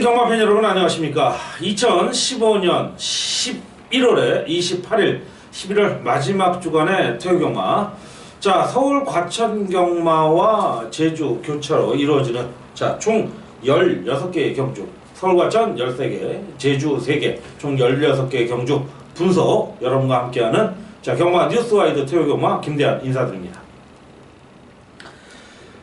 경마팬 여러분 안녕하십니까. 2015년 11월에 28일 11월 마지막 주간의 토요경마, 자 서울 과천경마와 제주 교차로 이루어지는 총 16개의 경주, 서울 과천 13개, 제주 3개, 총 16개의 경주 분석 여러분과 함께하는 경마 뉴스와이드 토요경마 김대한 인사드립니다.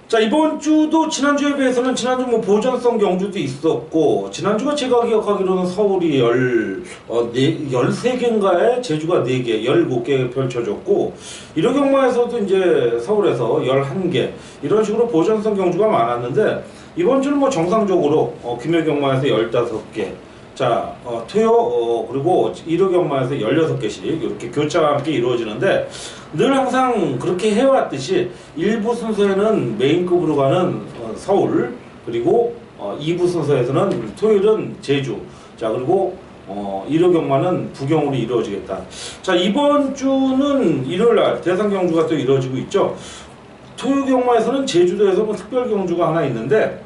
자, 이번 주도 지난주에 비해서는 지난주 보전성 경주도 있었고, 지난주가 제가 기억하기로는 서울이 13개인가에 제주가 4개, 17개 펼쳐졌고, 1호 경마에서도 이제 서울에서 11개, 이런 식으로 보전성 경주가 많았는데, 이번 주는 정상적으로 금요 경마에서 15개, 자, 토요, 그리고 1호 경마에서 16개씩 이렇게 교차와 함께 이루어지는데, 늘 항상 그렇게 해왔듯이 1부 순서에는 메인급으로 가는 서울, 그리고 2부 순서에서는 토요일은 제주, 자, 그리고 1호 경마는 부경으로 이루어지겠다. 자, 이번 주는 일요일날 대상 경주가 또 이루어지고 있죠. 토요 경마에서는 제주도에서 특별 경주가 하나 있는데,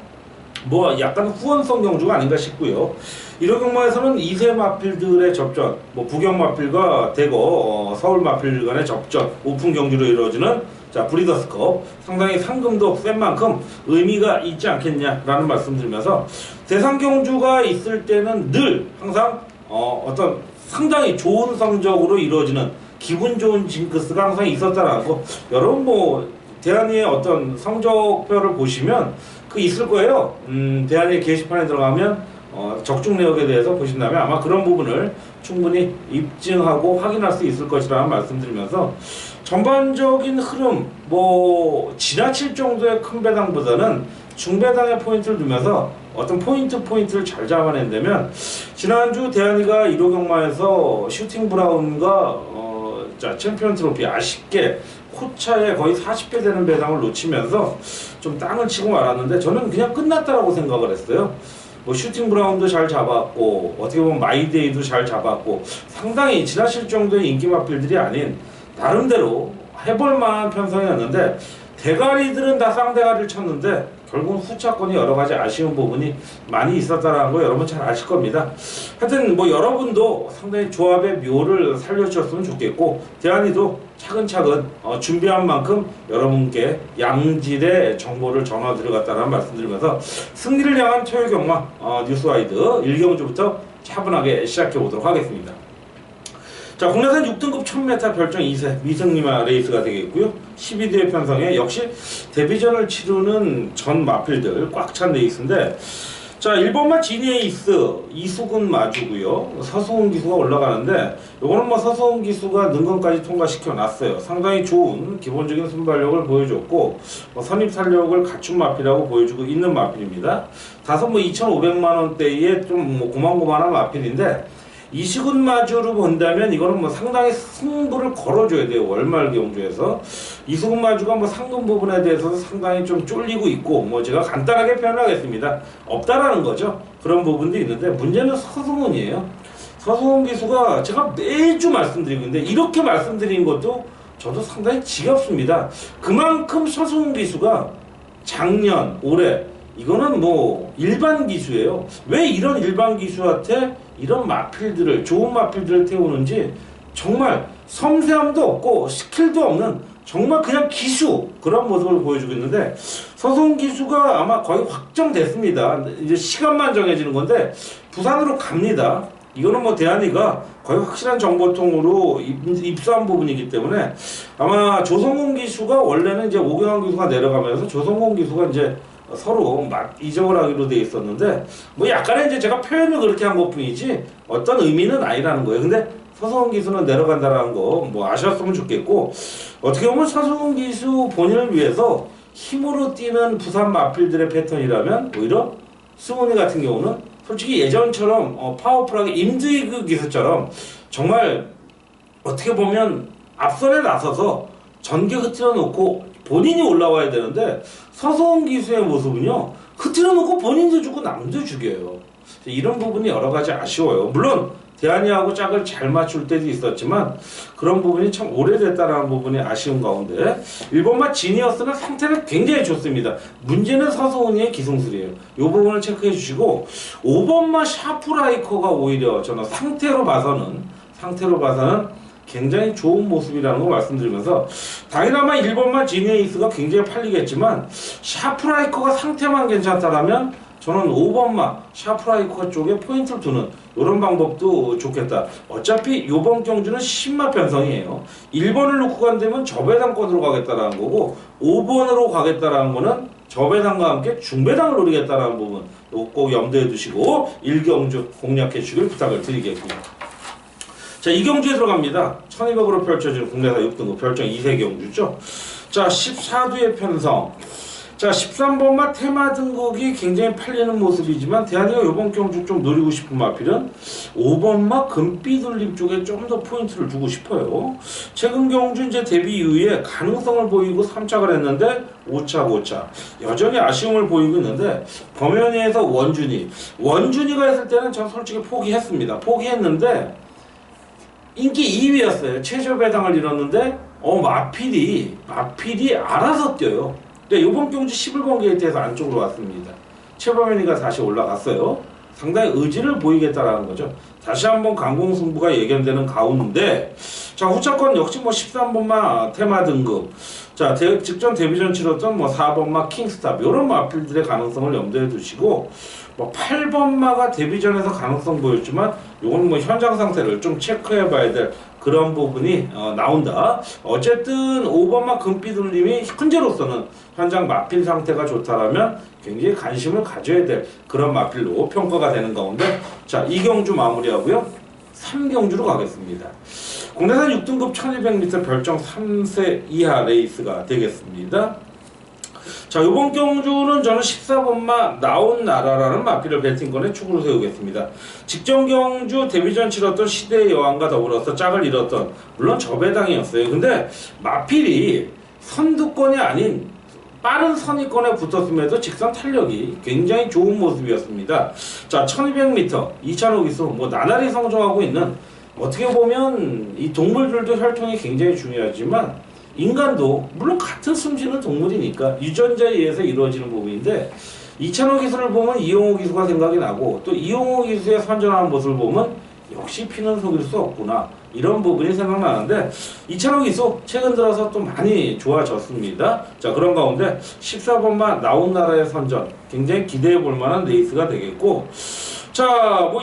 약간 후원성 경주가 아닌가 싶고요. 1호 경마에서는 2세 마필들의 접전, 부경 마필과 대거 서울 마필 간의 접전, 오픈 경주로 이루어지는 브리더스컵, 상당히 상금도 센 만큼 의미가 있지 않겠냐라는 말씀드리면서, 대상 경주가 있을 때는 늘 항상 어떤 상당히 좋은 성적으로 이루어지는 기분 좋은 징크스가 항상 있었다라는 거, 여러분 대한이의 어떤 성적표를 보시면 있을 거예요. 대한이 게시판에 들어가면 적중 내역에 대해서 보신다면 아마 그런 부분을 충분히 입증하고 확인할 수 있을 것이라는 말씀드리면서, 전반적인 흐름 지나칠 정도의 큰 배당보다는 중배당의 포인트를 두면서 어떤 포인트를 잘 잡아낸다면, 지난주 대한이가 1호 경마에서 슈팅 브라운과 챔피언 트로피 아쉽게 코차에 거의 40배 되는 배당을 놓치면서 좀 땅을 치고 말았는데, 저는 그냥 끝났다라고 생각을 했어요. 슈팅 브라운도 잘 잡았고, 어떻게 보면 마이데이도 잘 잡았고, 상당히 지나칠 정도의 인기 마필들이 아닌 나름대로 해볼만한 편성이었는데, 대가리들은 다 쌍대가리를 쳤는데 결국은 후차권이 여러가지 아쉬운 부분이 많이 있었다는 거 여러분 잘 아실 겁니다. 하여튼 여러분도 상당히 조합의 묘를 살려주셨으면 좋겠고, 대한이도 차근차근 준비한 만큼 여러분께 양질의 정보를 전해드리겠다는 말씀드리면서, 승리를 향한 토요 경마 뉴스와이드 1경주부터 차분하게 시작해 보도록 하겠습니다. 자, 국내산 6등급 1000m 별정 2세 미승리마 레이스가 되겠고요. 12대 편성에 역시 데뷔전을 치르는 전 마필들 꽉 찬 레이스인데, 자, 1번마 지니에이스 이수근 마주고요. 서수훈 기수가 올라가는데, 요거는 서수훈 기수가 능건까지 통과시켜 놨어요. 상당히 좋은 기본적인 순발력을 보여줬고, 선입 탄력을 갖춘 마필이라고 보여주고 있는 마필입니다. 다소 2,500만원대의 좀 고만고만한 마필인데, 이수근 마주로 본다면 이거는 상당히 승부를 걸어줘야 돼요. 월말 경주에서 이수근 마주가 상금 부분에 대해서도 상당히 좀 쫄리고 있고, 제가 간단하게 표현하겠습니다. 없다라는 거죠. 그런 부분도 있는데, 문제는 서승훈이에요. 서승훈 기수가 제가 매주 말씀드리고 있는데, 이렇게 말씀드린 것도 저도 상당히 지겹습니다. 그만큼 서승훈 기수가 작년, 올해 이거는 일반 기수예요. 왜 이런 일반 기수한테 이런 마필들을, 좋은 마필들을 태우는지, 정말 섬세함도 없고 스킬도 없는 정말 그냥 기수, 그런 모습을 보여주고 있는데, 서승훈 기수가 아마 거의 확정됐습니다. 이제 시간만 정해지는 건데 부산으로 갑니다. 이거는 대한이가 거의 확실한 정보통으로 입수한 부분이기 때문에, 아마 조성훈 기수가 원래는 이제 오경환 기수가 내려가면서 조성훈 기수가 이제 서로 이적을 하기로 돼 있었는데, 약간의 이제 제가 표현을 그렇게 한 것 뿐이지 어떤 의미는 아니라는 거예요. 근데 서승훈 기수는 내려간다라는 거 아셨으면 좋겠고, 어떻게 보면 서승훈 기수 본인을 위해서 힘으로 뛰는 부산 마필들의 패턴이라면, 오히려 승훈이 같은 경우는 솔직히 예전처럼 파워풀하게 임드이그 기수처럼 정말 어떻게 보면 앞선에 나서서 전개 흐트려 놓고 본인이 올라와야 되는데 서서운 기수의 모습은요, 흐트려 놓고 본인도 죽고 남도 죽여요. 이런 부분이 여러 가지 아쉬워요. 물론 대한이하고 짝을 잘 맞출 때도 있었지만 그런 부분이 참 오래됐다라는 부분이 아쉬운 가운데 1번마 지니어스는 상태는 굉장히 좋습니다. 문제는 서서운이의 기승술이에요. 이 부분을 체크해 주시고 5번마 샤프라이커가 오히려 저는 상태로 봐서는 굉장히 좋은 모습이라는 거 말씀드리면서 당연하마 1번마 지니어스가 굉장히 팔리겠지만 샤프라이커가 상태만 괜찮다라면 저는 5번마 샤프라이커 쪽에 포인트를 두는 이런 방법도 좋겠다. 어차피 이번 경주는 10마 편성이에요. 1번을 놓고 간다면 저배당권으로 가겠다라는 거고 5번으로 가겠다라는 거는 저배당과 함께 중배당을 노리겠다라는 부분 꼭 염두에 두시고 1경주 공략해 주길 부탁을 드리겠고요. 자, 2경주에 들어갑니다. 1200으로 펼쳐지는 국내사 6등급 별정 2세 경주죠. 자, 14두의 편성. 자, 13번마 테마 등극이 굉장히 팔리는 모습이지만 대한이가 이번 경주 좀 노리고 싶은 마필은 5번마 금비둘림 쪽에 좀 더 포인트를 두고 싶어요. 최근 경주 이제 데뷔 이후에 가능성을 보이고 3착을 했는데 5착 여전히 아쉬움을 보이고 있는데 범현이에서 원준이가 했을 때는 전 솔직히 포기했습니다. 포기했는데 인기 2위였어요. 최저 배당을 잃었는데 마필이 알아서 뛰어요. 네, 이번 경주 11번 게이트에서 안쪽으로 왔습니다. 최범현이가 다시 올라갔어요. 상당히 의지를 보이겠다라는 거죠. 다시 한번 강공승부가 예견되는 가운데 자, 후차권 역시 13번마 테마 등급, 자, 직전 데뷔전 치렀던 4번마 킹스탑 이런 마필들의 가능성을 염두에 두시고 8번마가 데뷔전에서 가능성 보였지만 이건 현장 상태를 좀 체크해 봐야 될 그런 부분이 나온다. 어쨌든 5번마 금비둘림이 현재로서는 현장 마필 상태가 좋다라면 굉장히 관심을 가져야 될 그런 마필로 평가가 되는 가운데 자, 2경주 마무리하고요. 3경주로 가겠습니다. 국내산 6등급 1200m 별정 3세 이하 레이스가 되겠습니다. 자, 이번 경주는 저는 14번마 나온 나라라는 마필을 배팅권에 축으로 세우겠습니다. 직전 경주 데뷔전 치렀던 시대의 여왕과 더불어서 짝을 잃었던 물론 저배당이었어요. 근데 마필이 선두권이 아닌 빠른 선의권에 붙었음에도 직선 탄력이 굉장히 좋은 모습이었습니다. 자, 1200m 2000호기수 나날이 성장하고 있는 어떻게 보면 이 동물들도 혈통이 굉장히 중요하지만 인간도 물론 같은 숨쉬는 동물이니까 유전자에 의해서 이루어지는 부분인데 2000호 기수를 보면 이용호 기수가 생각이 나고 또 이용호 기수의 선전하는 모습을 보면 역시 피는 속일 수 없구나 이런 부분이 생각나는데 2000호 기수 최근 들어서 또 많이 좋아졌습니다. 자, 그런 가운데 14번마 나온 나라의 선전 굉장히 기대해 볼 만한 레이스가 되겠고 자,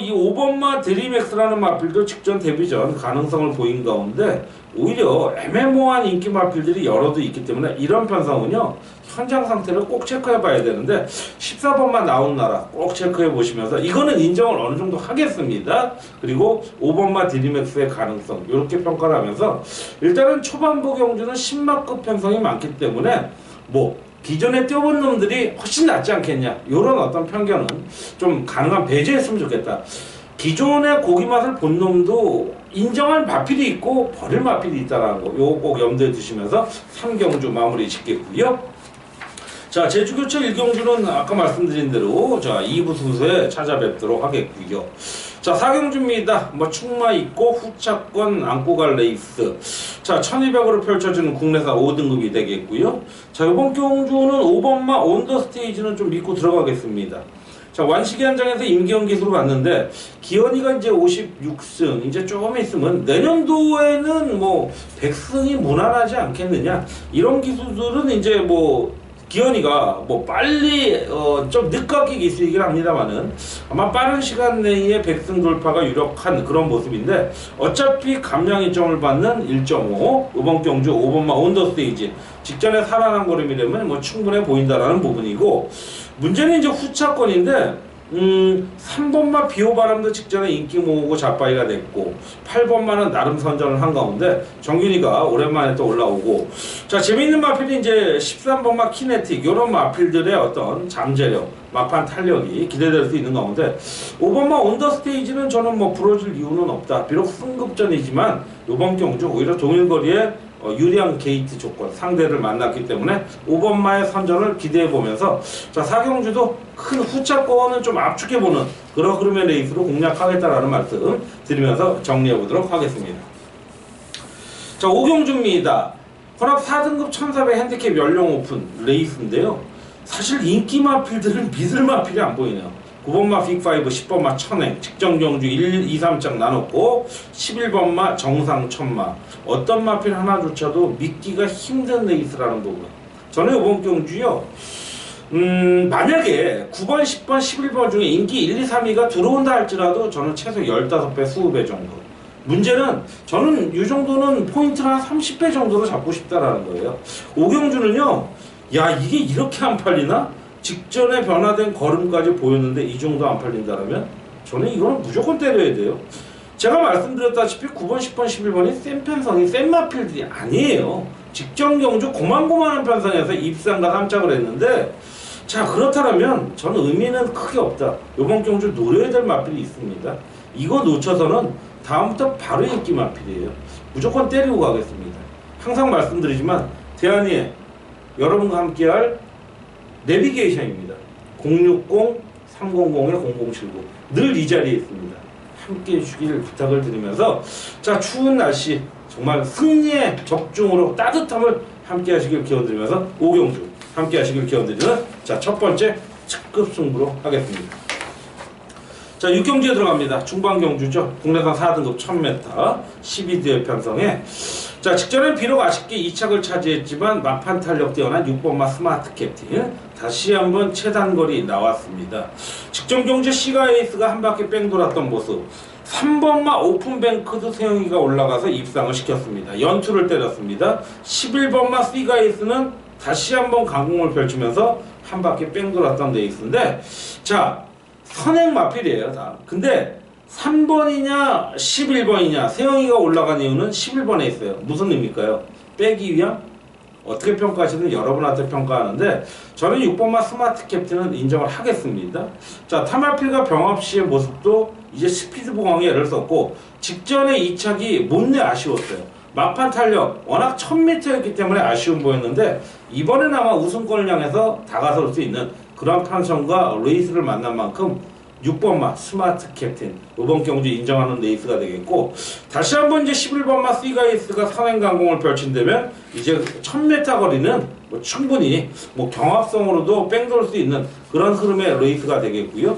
이 5번마 드림엑스라는 마필도 직전 데뷔전 가능성을 보인 가운데 오히려 애매모호한 인기 마필들이 여러도 있기 때문에 이런 편성은요 현장 상태를 꼭 체크해 봐야 되는데 14번만 나온 나라 꼭 체크해 보시면서 이거는 인정을 어느 정도 하겠습니다. 그리고 5번마 드림엑스의 가능성 이렇게 평가를 하면서 일단은 초반부 경주는 10마급 편성이 많기 때문에 기존에 뛰어본 놈들이 훨씬 낫지 않겠냐 이런 어떤 편견은 좀 가능한 배제했으면 좋겠다. 기존의 고기 맛을 본 놈도 인정할 마필이 있고 버릴 마필이 있다는 거 요거 꼭 염두에 두시면서 3경주 마무리 짓겠고요. 자, 제주교체 1경주는 아까 말씀드린 대로 자 2부 순서에 찾아뵙도록 하겠고요. 자, 4경주입니다. 충마 있고 후차권 안고 갈 레이스. 자, 1200으로 펼쳐지는 국내사 5등급이 되겠고요. 자, 이번 경주는 5번마 온더스테이지는 좀 믿고 들어가겠습니다. 자, 완식이 한장에서 임기현 기수로 갔는데 기현이가 이제 56승 이제 조금 있으면 내년도에는 100승이 무난하지 않겠느냐 이런 기수들은 이제 기현이가 빨리 좀 늦깎이 기수이긴 합니다만은 아마 빠른 시간 내에 100승 돌파가 유력한 그런 모습인데 어차피 감량 일정을 받는 1.5 이번 경주 5번마 온더스테이지 직전에 살아난 걸음이 되면 충분해 보인다라는 부분이고 문제는 이제 후차권인데 3번마 비호바람도 직전에 인기 모으고 잡바이가 됐고 8번마는 나름 선전을 한 가운데 정균이가 오랜만에 또 올라오고 자, 재미있는 마필이 이제 13번마 키네틱 이런 마필들의 어떤 잠재력 막판 탄력이 기대될 수 있는 가운데 5번마 온더스테이지는 저는 부러질 이유는 없다. 비록 승급전이지만 이번 경주 오히려 동일거리에 유리한 게이트 조건 상대를 만났기 때문에 5번마의 선전을 기대해보면서 자 4경주도 큰 후차권을 좀 압축해보는 그런 흐름의 레이스로 공략하겠다라는 말씀 드리면서 정리해보도록 하겠습니다. 자 5경주입니다. 혼합 4등급 1400 핸디캡 연령 오픈 레이스인데요. 사실 인기 마필들은 믿을 마필이 안 보이네요. 9번마 빅5, 10번마 천행, 직전 경주 1, 2, 3장 나눴고 11번마 정상 천마 어떤 마필 하나조차도 믿기가 힘든 레이스라는 부분. 저는 이번 경주요 만약에 9번, 10번, 11번 중에 인기 1, 2, 3위가 들어온다 할지라도 저는 최소 15배, 20배 정도. 문제는 저는 이 정도는 포인트를 한 30배 정도로 잡고 싶다라는 거예요. 5경주는요 야 이게 이렇게 안 팔리나? 직전에 변화된 걸음까지 보였는데 이 정도 안 팔린다면 저는 이거는 무조건 때려야 돼요. 제가 말씀드렸다시피 9번, 10번, 11번이 센 편성이 센 마필들이 아니에요. 직전 경주 고만고만한 편성에서 입상과 3착을 했는데 자 그렇다면 저는 의미는 크게 없다. 이번 경주 노려야 될 마필이 있습니다. 이거 놓쳐서는 다음부터 바로 인기 마필이에요. 무조건 때리고 가겠습니다. 항상 말씀드리지만 대한이의 여러분과 함께할 내비게이션입니다. 060-300-0079 늘 이 자리에 있습니다. 함께 해주길 부탁을 드리면서 자 추운 날씨 정말 승리의 적중으로 따뜻함을 함께 하시길 기원드리면서 5경주 함께 하시길 기원드리는 자 첫 번째 특급 승부로 하겠습니다. 자 6경주에 들어갑니다. 중반 경주죠. 국내산 4등급 1000m 12대 편성에 자 직전엔 비록 아쉽게 2착을 차지했지만 막판 탄력 뛰어난 6번마 스마트 캡틴 다시 한번 최단거리 나왔습니다. 직전 경주 시가에이스가 한 바퀴 뺑 돌았던 모습 3번마 오픈뱅크도 세영이가 올라가서 입상을 시켰습니다. 연투를 때렸습니다. 11번마 시가에이스는 다시 한번 강공을 펼치면서 한 바퀴 뺑 돌았던 레이스인데 자 선행 마필이에요 다. 근데 3번이냐 11번이냐 세영이가 올라간 이유는 11번에 있어요. 무슨 의미일까요? 빼기 위한? 어떻게 평가하시든 여러분한테 평가하는데 저는 6번마 스마트 캡틴은 인정을 하겠습니다. 자 타마필과 병합시의 모습도 이제 스피드 보강에 애를 썼고 직전에 2착이 못내 아쉬웠어요. 막판 탄력 워낙 1000m였기 때문에 아쉬움 보였는데 이번엔 아마 우승권을 향해서 다가설 수 있는 그런 판성과 레이스를 만난 만큼 6번마 스마트 캡틴 이번 경주 인정하는 레이스가 되겠고 다시 한번 이제 11번마 시가이스가 선행 강공을 펼친다면 이제 1000m 거리는 뭐 충분히 뭐 경합성으로도 뺑돌 수 있는 그런 흐름의 레이스가 되겠고요.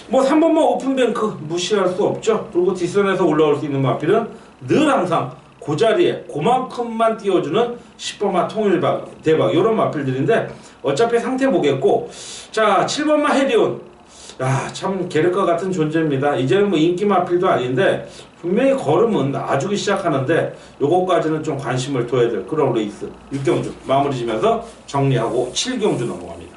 뭐 3번마 오픈뱅크 무시할 수 없죠. 그리고 뒷선에서 올라올 수 있는 마필은 늘 항상 그 자리에 그만큼만 띄워주는 10번마 통일박 대박 이런 마필들인데 어차피 상태 보겠고 자 7번마 해리온 참 계륵과 같은 존재입니다. 이제는 뭐 인기 마필도 아닌데 분명히 걸음은 나아주기 시작하는데 요거까지는 좀 관심을 둬야 될 그런 레이스 6경주 마무리 지면서 정리하고 7경주 넘어갑니다.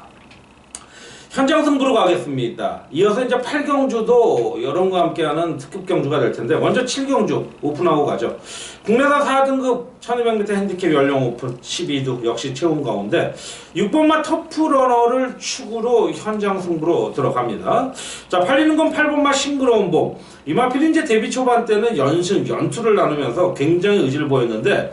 현장 승부로 가겠습니다. 이어서 이제 8경주도 여러분과 함께하는 특급 경주가 될 텐데 먼저 7경주 오픈하고 가죠. 국내산 4등급 1200m 핸디캡 연령 오픈 12두 역시 채운 가운데 6번마 터프러너를 축으로 현장 승부로 들어갑니다. 자 팔리는 건 8번마 싱그러운 봄. 이 마필이 이제 데뷔 초반 때는 연승 연투를 나누면서 굉장히 의지를 보였는데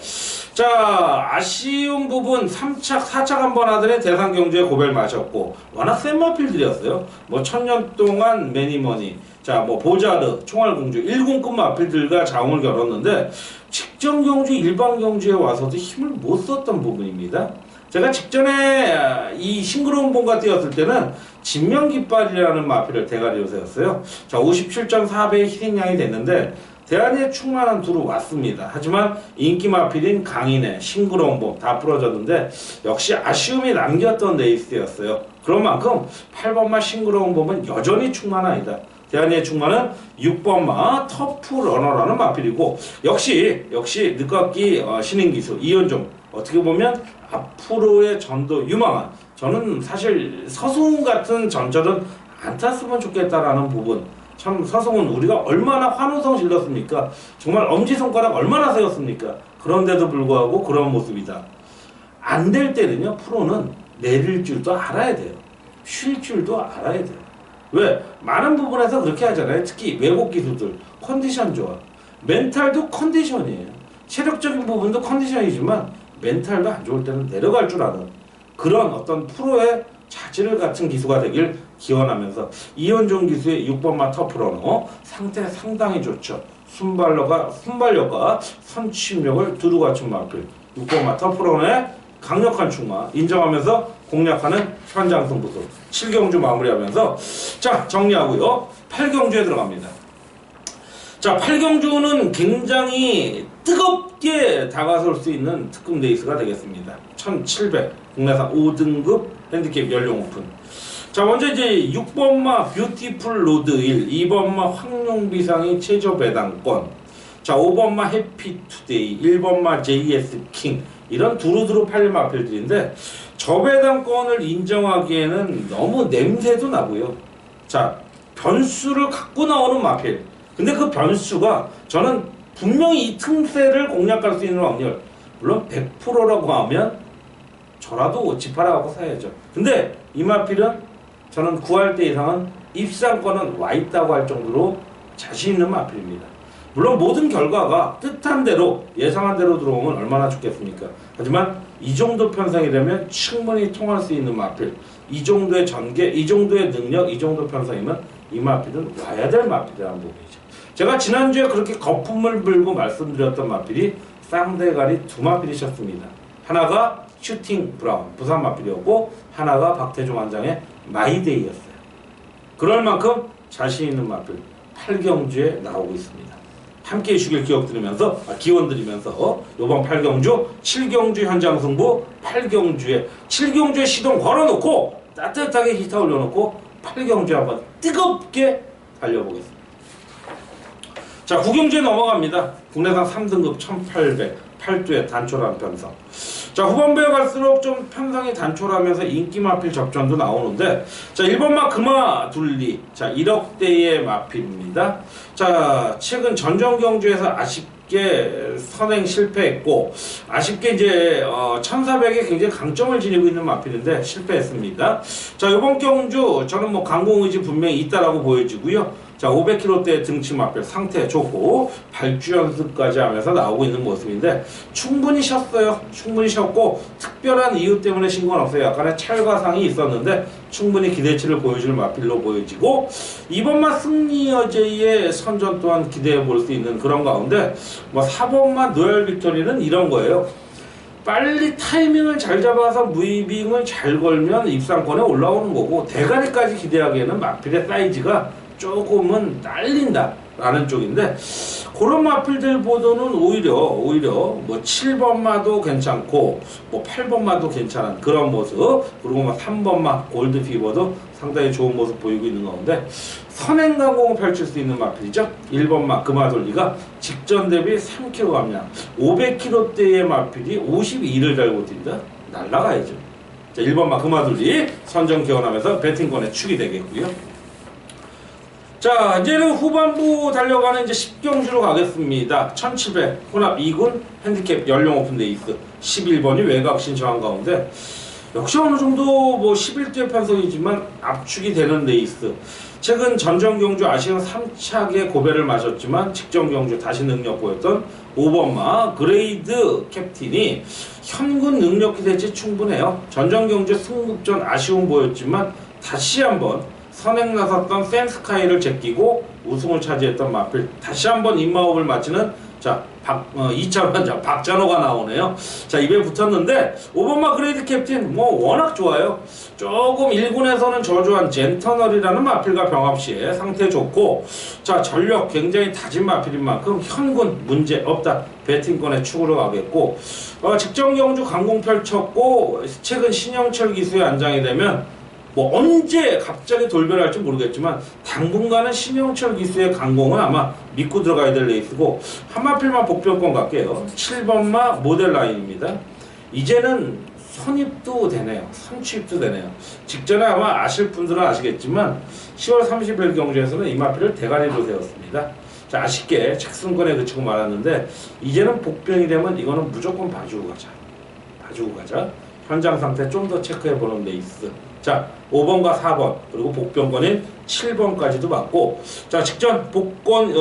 자 아쉬운 부분 3착 4착 한번 하더니 대상 경주에 고배를 마셨고 워낙 센 마필들이었어요. 뭐 천년 동안 매니머니 자 뭐 보자르 총알공주 1군급 마필들과 자웅을 겨뤘는데 직전 경주 일반 경주에 와서도 힘을 못 썼던 부분입니다. 제가 직전에 이 싱그러운 봄과 뛰었을 때는 진명깃발이라는 마필을 대가리로 세웠어요. 자 57.4배의 희생양이 됐는데 대안에 충만한 두루 왔습니다. 하지만 인기 마필인 강인의 싱그러운 봄 다 부러졌는데 역시 아쉬움이 남겼던 레이스였어요. 그런 만큼 8번마 싱그러운 봄은 여전히 충만하다. 대한이의 충만은 6번마 터프러너라는 마필이고 역시 늦깎이 신인기수 이현종 어떻게 보면 앞으로의 전도 유망한 저는 사실 서승훈 같은 전철은 안 탔으면 좋겠다라는 부분 참 서승훈 우리가 얼마나 환호성 질렀습니까? 정말 엄지손가락 얼마나 세웠습니까? 그런데도 불구하고 그런 모습이다. 안 될 때는요 프로는 내릴 줄도 알아야 돼요. 쉴 줄도 알아야 돼요. 왜? 많은 부분에서 그렇게 하잖아요. 특히 외국 기수들 컨디션 좋아. 멘탈도 컨디션이에요. 체력적인 부분도 컨디션이지만 멘탈도 안 좋을 때는 내려갈 줄 아는 그런 어떤 프로의 자질 같은 기수가 되길 기원하면서 이현종 기수의 6번마 터프러너 상태 상당히 좋죠. 순발력과 선취력을 두루 갖춘 마필 6번마 터프러너의 강력한 충마 인정하면서 공략하는 현장 승부수 7경주 마무리하면서 자 정리하고요. 8경주에 들어갑니다. 자 8경주는 굉장히 뜨겁게 다가설 수 있는 특급 레이스가 되겠습니다. 1700 국내산 5등급 핸디캡 연령 오픈. 자 먼저 이제 6번마 뷰티풀 로드 1, 2번마 황룡비상의 최저 배당권, 자 5번마 해피투데이, 1번마 JS 킹 이런 두루두루 팔린 마필들인데 저배당권을 인정하기에는 너무 냄새도 나고요. 자 변수를 갖고 나오는 마필. 근데 그 변수가 저는 분명히 이 틈새를 공략할 수 있는 확률 물론 100%라고 하면 저라도 집 팔아갖고 사야죠. 근데 이 마필은 저는 구할 때 이상은 입상권은 와있다고 할 정도로 자신 있는 마필입니다. 물론 모든 결과가 뜻한 대로 예상한 대로 들어오면 얼마나 좋겠습니까? 하지만 이 정도 편성이 되면 충분히 통할 수 있는 마필, 이 정도의 전개, 이 정도의 능력, 이 정도 편성이면 이 마필은 와야 될 마필이라는 부분이죠. 제가 지난주에 그렇게 거품을 불고 말씀드렸던 마필이 쌍대가리 두 마필이셨습니다. 하나가 슈팅 브라운 부산 마필이었고 하나가 박태종 원장의 마이데이였어요. 그럴 만큼 자신 있는 마필 8경주에 나오고 있습니다. 함께 해주길 기원 드리면서 이번 8경주 7경주 현장 승부 7경주에 시동 걸어놓고 따뜻하게 히터 올려놓고 8경주에 한번 뜨겁게 달려보겠습니다. 자 9경주에 넘어갑니다. 국내산 3등급 1800 8두의 단촐한 편성. 자 후반부에 갈수록 좀 편성이 단촐하면서 인기 마필 접전도 나오는데 자 1번마 금화둘리 자 1억대의 마필입니다. 자 최근 전정경주에서 아쉽게 선행 실패했고 아쉽게 이제 1400에 굉장히 강점을 지니고 있는 마필인데 실패했습니다. 자 이번 경주 저는 뭐 강공의지 분명히 있다라고 보여지고요. 자 500kg대 등치 마필 상태 좋고 발주 연습까지 하면서 나오고 있는 모습인데 충분히 쉬었어요. 충분히 쉬었고 특별한 이유 때문에 쉰 건 없어요. 약간의 찰과상이 있었는데 충분히 기대치를 보여줄 마필로 보여지고 이번만 승리 여제의 선전 또한 기대해 볼 수 있는 그런 가운데 뭐 4번만 노열 빅토리는 이런 거예요. 빨리 타이밍을 잘 잡아서 무이빙을 잘 걸면 입상권에 올라오는 거고 대가리까지 기대하기에는 마필의 사이즈가 조금은 딸린다 라는 쪽인데 그런 마필들보다는 오히려 뭐 7번마도 괜찮고 뭐 8번마도 괜찮은 그런 모습 그리고 뭐 3번마 골드피버도 상당히 좋은 모습 보이고 있는 가운데 선행강공을 펼칠 수 있는 마필이죠. 1번마 금화돌리가 직전 대비 3kg 감량 500kg대의 마필이 52를 달고 뛴다? 날라가야죠. 자 1번마 금화돌리 선정 기원하면서 배팅권에 축이 되겠고요. 자 이제는 후반부 달려가는 이제 10경주로 가겠습니다. 1700 혼합 2군 핸디캡 연령 오픈 레이스 11번이 외곽신 저항 가운데 역시 어느 정도 뭐 11대 편성이지만 압축이 되는 레이스. 최근 전정경주 아시안 3착의 고배를 마셨지만 직전경주 다시 능력 보였던 5번마 그레이드 캡틴이 현군 능력 기대치 충분해요. 전정경주 승급전 아쉬움 보였지만 다시 한번 선행 나섰던 센스카이를 제끼고 우승을 차지했던 마필 다시 한번 입마업을 마치는 자 2차 환자 박찬호가 나오네요. 자 입에 붙었는데 5번마 그레이드 캡틴 뭐 워낙 좋아요. 조금 1군에서는 저조한 젠터널이라는 마필과 병합시에 상태 좋고 자 전력 굉장히 다진 마필인 만큼 현군 문제 없다. 배팅권에 축으로 가겠고 직전 경주 강공 펼쳤고 최근 신영철 기수에 안장이 되면 뭐 언제 갑자기 돌변할지 모르겠지만 당분간은 신영철 기수의 강공은 아마 믿고 들어가야 될 레이스고 한마필만 복병권 갈게요. 7번마 모델 라인입니다. 이제는 선입도 되네요. 선취입도 되네요. 직전에 아마 아실 분들은 아시겠지만 10월 30일 경주에서는 이 마필을 대가리로 세웠습니다. 자, 아쉽게 책승권에 그치고 말았는데 이제는 복병이 되면 이거는 무조건 봐주고 가자. 현장 상태 좀 더 체크해보는 레이스 자, 5번과 4번 그리고 복병권인 7번까지도 맞고, 자, 직전 복권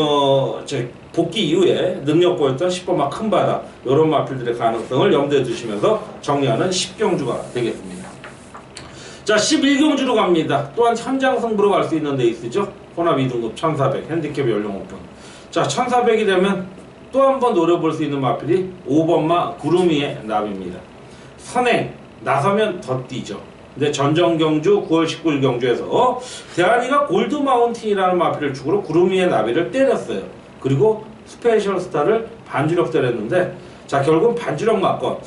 복귀 이후에 능력 보였던 10번마 큰바다 이런 마필들의 가능성을 염두에 두시면서 정리하는 10경주가 되겠습니다. 자, 11경주로 갑니다. 또한 현장 승부로 갈 수 있는 레이스죠. 혼합 2등급 1400 핸디캡 연령 오픈. 자, 1400이 되면 또 한 번 노려볼 수 있는 마필이 5번마 구름이의 나비입니다. 선행 나서면 더 뛰죠. 근데 전정경주 9월 19일 경주에서 대한이가 골드마운틴이라는 마필을 축으로 구름이의 나비를 때렸어요. 그리고 스페셜 스타를 반주력 때렸는데, 자, 결국은 반주력 맞건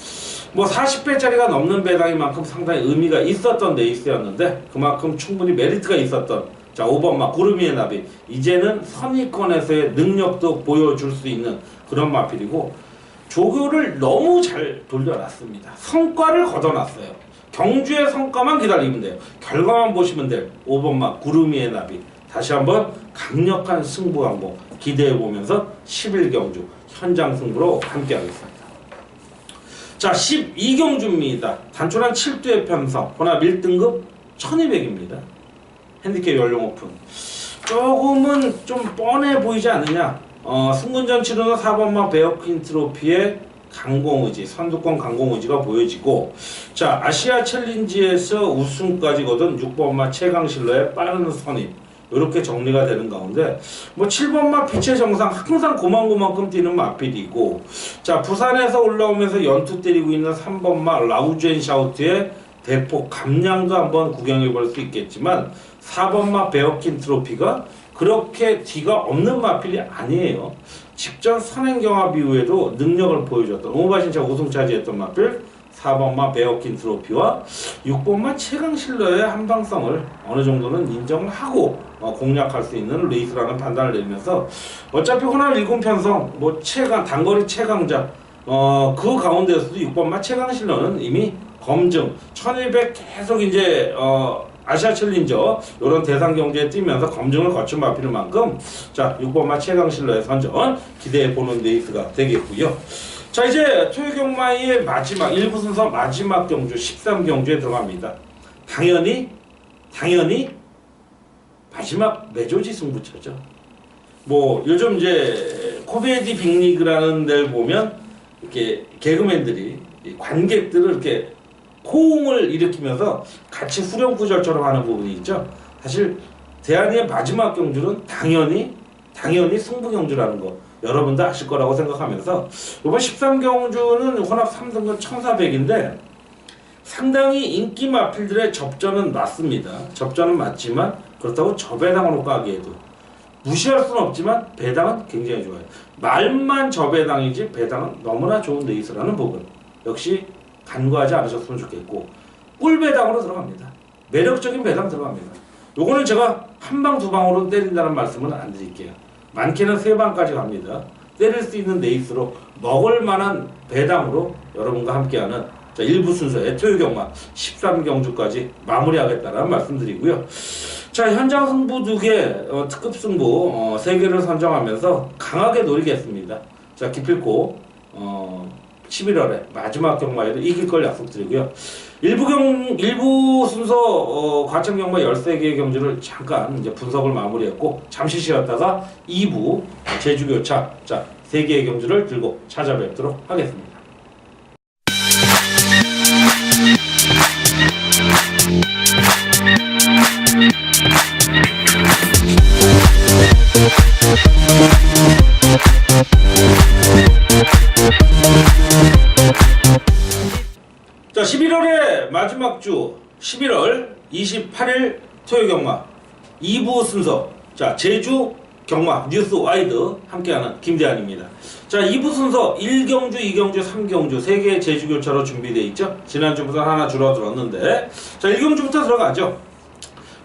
뭐 40배짜리가 넘는 배당인 만큼 상당히 의미가 있었던 레이스였는데, 그만큼 충분히 메리트가 있었던, 자, 5번마 구름이의 나비, 이제는 선의권에서의 능력도 보여줄 수 있는 그런 마필이고, 조교를 너무 잘 돌려놨습니다. 성과를 거둬놨어요. 경주의 성과만 기다리면 돼요. 결과만 보시면 될 5번마 구름이의 나비, 다시 한번 강력한 승부 항복 기대해보면서 11경주 현장 승부로 함께하겠습니다. 자, 12경주입니다. 단촐한 7두의 편성, 혼합 1등급 1200입니다. 핸디캡 연령 오픈. 조금은 좀 뻔해 보이지 않느냐. 승군전 치르는 4번마 베어퀸 트로피의 강공의지, 선두권 강공의지가 보여지고, 자, 아시아 챌린지에서 우승까지 거둔 6번마 최강실러의 빠른 선임, 이렇게 정리가 되는 가운데, 뭐 7번마 빛의 정상 항상 고만고만큼 뛰는 마필이고, 자, 부산에서 올라오면서 연투 때리고 있는 3번마 라우젠 샤우트의 대폭 감량도 한번 구경해 볼 수 있겠지만, 4번마 베어킨 트로피가 그렇게 뒤가 없는 마필이 아니에요. 직전 선행경합 이후에도 능력을 보여줬던, 오바신차 우승 차지했던 마필 4번마 베어킨 트로피와 6번마 최강실러의 한방성을 어느 정도는 인정을 하고 공략할 수 있는 레이스라는 판단을 내리면서, 어차피 혼합 1군 편성, 뭐 단거리 최강자, 그 가운데서도 6번마 최강실러는 이미 검증 1200 계속 이제 아시아 챌린저 이런 대상 경주에 뛰면서 검증을 거친 마필인 만큼, 자, 6번마 최강실러의 선전 기대해보는 레이스가 되겠고요. 자, 이제 토요경마의 마지막 1부 순서 마지막 경주 13경주에 들어갑니다. 당연히 마지막 메조지 승부처죠. 뭐 요즘 이제 코미디 빅리그라는 데를 보면 이렇게 개그맨들이 관객들을 이렇게 호응을 일으키면서 같이 후렴구절처럼 하는 부분이 있죠. 사실 대한이의 마지막 경주는 당연히 승부 경주라는 거 여러분도 아실 거라고 생각하면서, 이번 13경주는 혼합 3등급 1400인데 상당히 인기 마필들의 접전은 맞습니다. 접전은 맞지만 그렇다고 저배당으로 까기에도 무시할 수는 없지만 배당은 굉장히 좋아요. 말만 저배당이지 배당은 너무나 좋은 레이스라는 부분 역시 간과하지 않으셨으면 좋겠고, 꿀배당으로 들어갑니다. 매력적인 배당 들어갑니다. 요거는 제가 한 방 두 방으로 때린다는 말씀은 안 드릴게요. 많게는 세 방까지 갑니다. 때릴 수 있는 레이스로 먹을 만한 배당으로 여러분과 함께하는, 자, 1부 순서의 토요경마 13경주까지 마무리하겠다는 말씀드리고요. 자, 현장 승부 2개, 특급 승부 3개를 선정하면서 강하게 노리겠습니다. 자, 기필코 11월에 마지막 경마에도 이길 걸 약속드리고요. 일부 순서 과천 경마 13개의 경주를 잠깐 이제 분석을 마무리했고, 잠시 쉬었다가 2부 제주교차, 자, 3개의 경주를 들고 찾아뵙도록 하겠습니다. 자, 11월의 마지막 주 11월 28일 토요경마 2부 순서, 자, 제주 경마 뉴스 와이드 함께하는 김대한입니다. 자, 2부 순서 1경주, 2경주, 3경주 3개의 제주교차로 준비되어 있죠. 지난주부터 하나 줄어들었는데, 자, 1경주부터 들어가죠.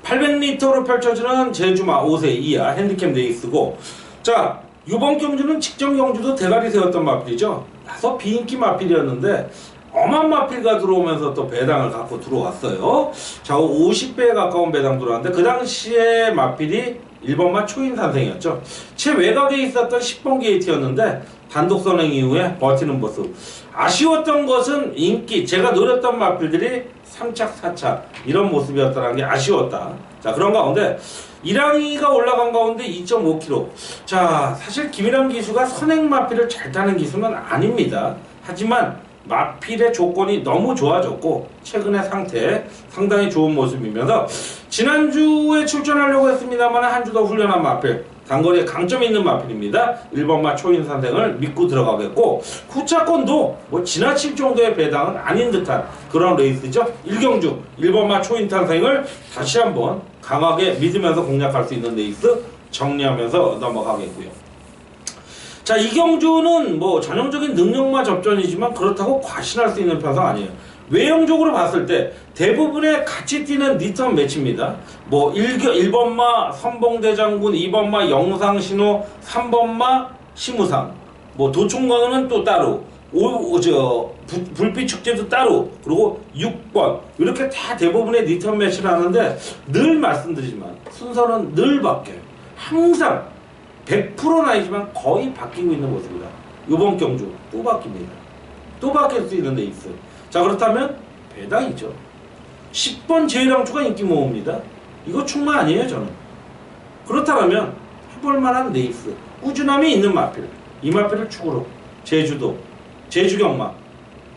800리터로 펼쳐지는 제주마 5세 이하 핸디캡 레이스고, 자, 이번 경주는 직전 경주도 대가리 세웠던 마필이죠. 다소 비인기 마필이었는데 엄한 마필가 들어오면서 또 배당을 갖고 들어왔어요. 자, 50배에 가까운 배당 들어왔는데 그 당시에 마필이 1번마 초인산생이었죠. 최외곽에 있었던 10번 게이트였는데 단독 선행 이후에 버티는 모습. 아쉬웠던 것은 인기, 제가 노렸던 마필들이 3착, 4착 이런 모습이었다는 게 아쉬웠다. 자, 그런 가운데 이랑이가 올라간 가운데 2.5km. 자, 사실 김일환 기수가 선행 마필을 잘 타는 기수는 아닙니다. 하지만 마필의 조건이 너무 좋아졌고 최근의 상태 상당히 좋은 모습이면서 지난주에 출전하려고 했습니다만 한 주 더 훈련한 마필, 단거리에 강점이 있는 마필입니다. 1번마 초인산생을 믿고 들어가겠고 후차권도 뭐 지나칠 정도의 배당은 아닌 듯한 그런 레이스죠. 1경주 1번마 초인산생을 다시 한번 강하게 믿으면서 공략할 수 있는 레이스 정리하면서 넘어가겠고요. 자, 이 경주는 뭐 전형적인 능력마 접전이지만 그렇다고 과신할 수 있는 편성 아니에요. 외형적으로 봤을 때 대부분의 같이 뛰는 리턴 매치입니다. 뭐 1번마 선봉대장군, 2번마 영상신호, 3번마 심우상, 뭐 도충광은 또 따로, 불빛축제도 따로, 그리고 6번 이렇게 다 대부분의 리턴 매치를 하는데 늘 말씀드리지만 순서는 늘 바뀌어요. 항상 100%는 아니지만 거의 바뀌고 있는 모습이다. 이번 경주 또 바뀝니다. 또 바뀔 수 있는 레이스. 자, 그렇다면 배당이죠. 10번 제일왕초가 인기 모읍니다. 이거 충만 아니에요, 저는. 그렇다면 해볼만한 레이스, 꾸준함이 있는 마필, 이 마필을 축으로 제주도, 제주경마,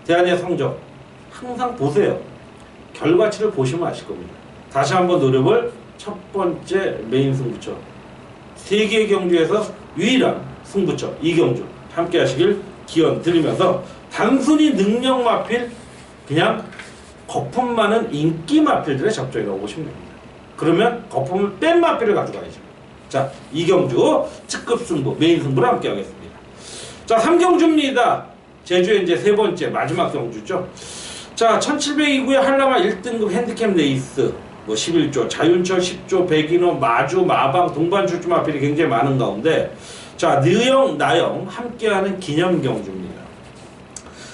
대한의 성적 항상 보세요. 결과치를 보시면 아실 겁니다. 다시 한번 노려볼 첫 번째 메인 승부처, 세계 경주에서 유일한 승부처 이 경주 함께 하시길 기원 드리면서 단순히 능력 마필, 그냥 거품 많은 인기 마필들의 접종이라고 보시면 됩니다. 그러면 거품을 뺀 마필을 가져가야죠. 자, 이 경주 특급 승부, 메인 승부를 함께 하겠습니다. 자, 3경주입니다. 제주의 이제 세 번째 마지막 경주죠. 자, 1700이구의 한라마 1등급 핸디캡 레이스, 뭐 11조, 자윤철 10조, 백인호, 마주, 마방, 동반 출주 마필이 굉장히 많은 가운데, 자, 느영, 나영 함께하는 기념 경주입니다.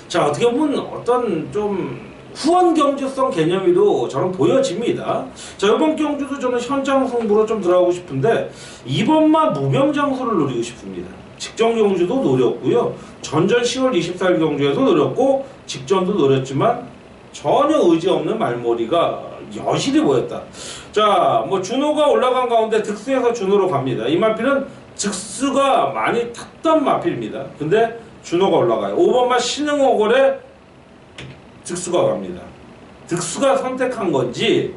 자, 어떻게 보면 어떤 좀 후원 경주성 개념이도 저는 보여집니다. 자, 이번 경주도 저는 현장 승부로 좀 들어가고 싶은데 이번만 무병 장수를 노리고 싶습니다. 직전 경주도 노렸고요. 전전 10월 24일 경주에도 노렸고 직전도 노렸지만 전혀 의지 없는 말머리가 여실히 보였다. 자, 뭐 준호가 올라간 가운데 득수에서 준호로 갑니다. 이 마필은 득수가 많이 탔던 마필입니다. 근데 준호가 올라가요. 5번마 신흥호걸에 득수가 갑니다. 득수가 선택한 건지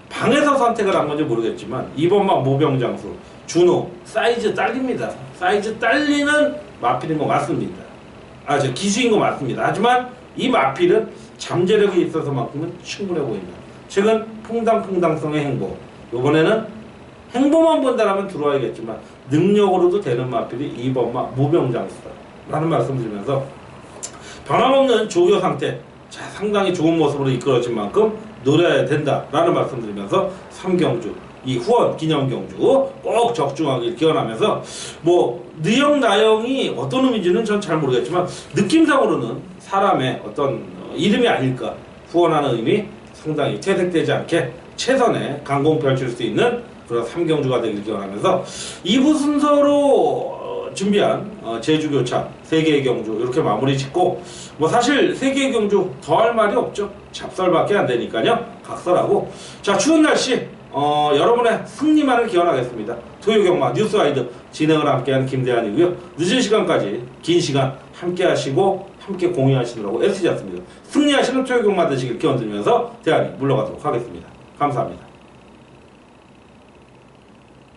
방에서 선택을 한 건지 모르겠지만 2번마 모병장수 준호 사이즈 딸립니다. 사이즈 딸리는 마필인 거 맞습니다. 저 기수인 거 맞습니다. 하지만 이 마필은 잠재력이 있어서만큼은 충분해 보인다. 최근 퐁당퐁당성의 행보, 이번에는 행보만 본다라면 들어와야겠지만 능력으로도 되는 마필이 2번마 모병장수다 라는 말씀 드리면서 변함없는 조교 상태, 자, 상당히 좋은 모습으로 이끌어진 만큼 노려야 된다라는 말씀 드리면서 3경주 이 후원 기념 경주 꼭 적중하길 기원하면서 뭐 느영 나영이 어떤 의미인지는 전 잘 모르겠지만 느낌상으로는 사람의 어떤 이름이 아닐까, 후원하는 의미 상당히 퇴색되지 않게 최선의 강공 펼칠 수 있는 그런 3경주가 되길 기원하면서 2부 순서로 준비한 제주교차 세계의 경주 이렇게 마무리 짓고, 뭐 사실 세계의 경주 더 할 말이 없죠. 잡설밖에 안 되니까요. 각설하고, 자, 추운 날씨 여러분의 승리만을 기원하겠습니다. 토요경마 뉴스와이드 진행을 함께한 김대한이고요. 늦은 시간까지 긴 시간 함께 하시고 함께 공유하시느라고 애쓰지 않습니다. 승리하시는 토요경마 되시길 기원드리면서 대한이 물러가도록 하겠습니다. 감사합니다.